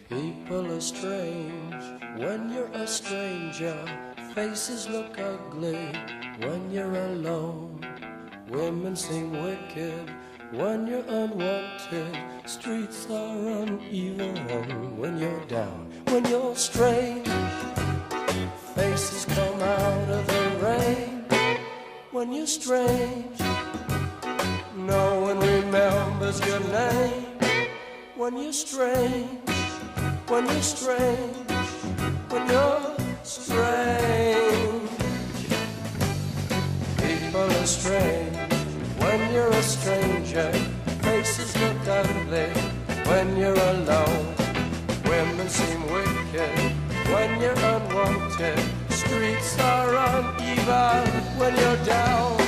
People are strange when you're a stranger. Faces look ugly when you're alone. Women seem wicked when you're unwanted. Streets are uneven when you're down. When you're strange, faces come out of the rain. When you're strange, no one remembers your name. When you're strange, when you're strange, when you're strange. People are strange when you're a stranger. Faces look ugly when you're alone. Women seem wicked when you're unwanted. Streets are uneven when you're down.